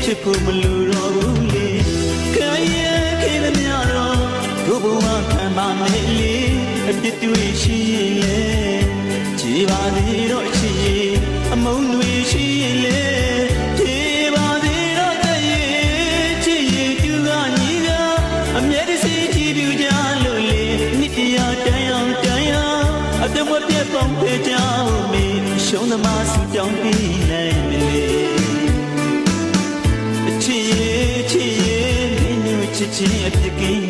ဖြစ်ဖို့မလိုတော့ဘူးလေခိုင်ရခဲ့တဲ့များတော့ဘုဘဝခံပါမယ်လေအပြစ်တွေရှိရင်လေကြည်ပါသေးတော့ချစ်အမုန်းတွေရှိရင်လေကြည်ပါသေးတော့တည်းချစ်ရသူကညီကအမြဲတစေကြည့်ပြကြလို့လေနှစ်တရားတန်အောင်အတဝက်ပြတ်ပေါင်းဖေးကြောင်းမီရှုံးသမားစုကြောင်းပြီးနိုင်မလေချစ်ရဲ့မင်းတို့ချစ်ချင်းအပြစ်ကင်း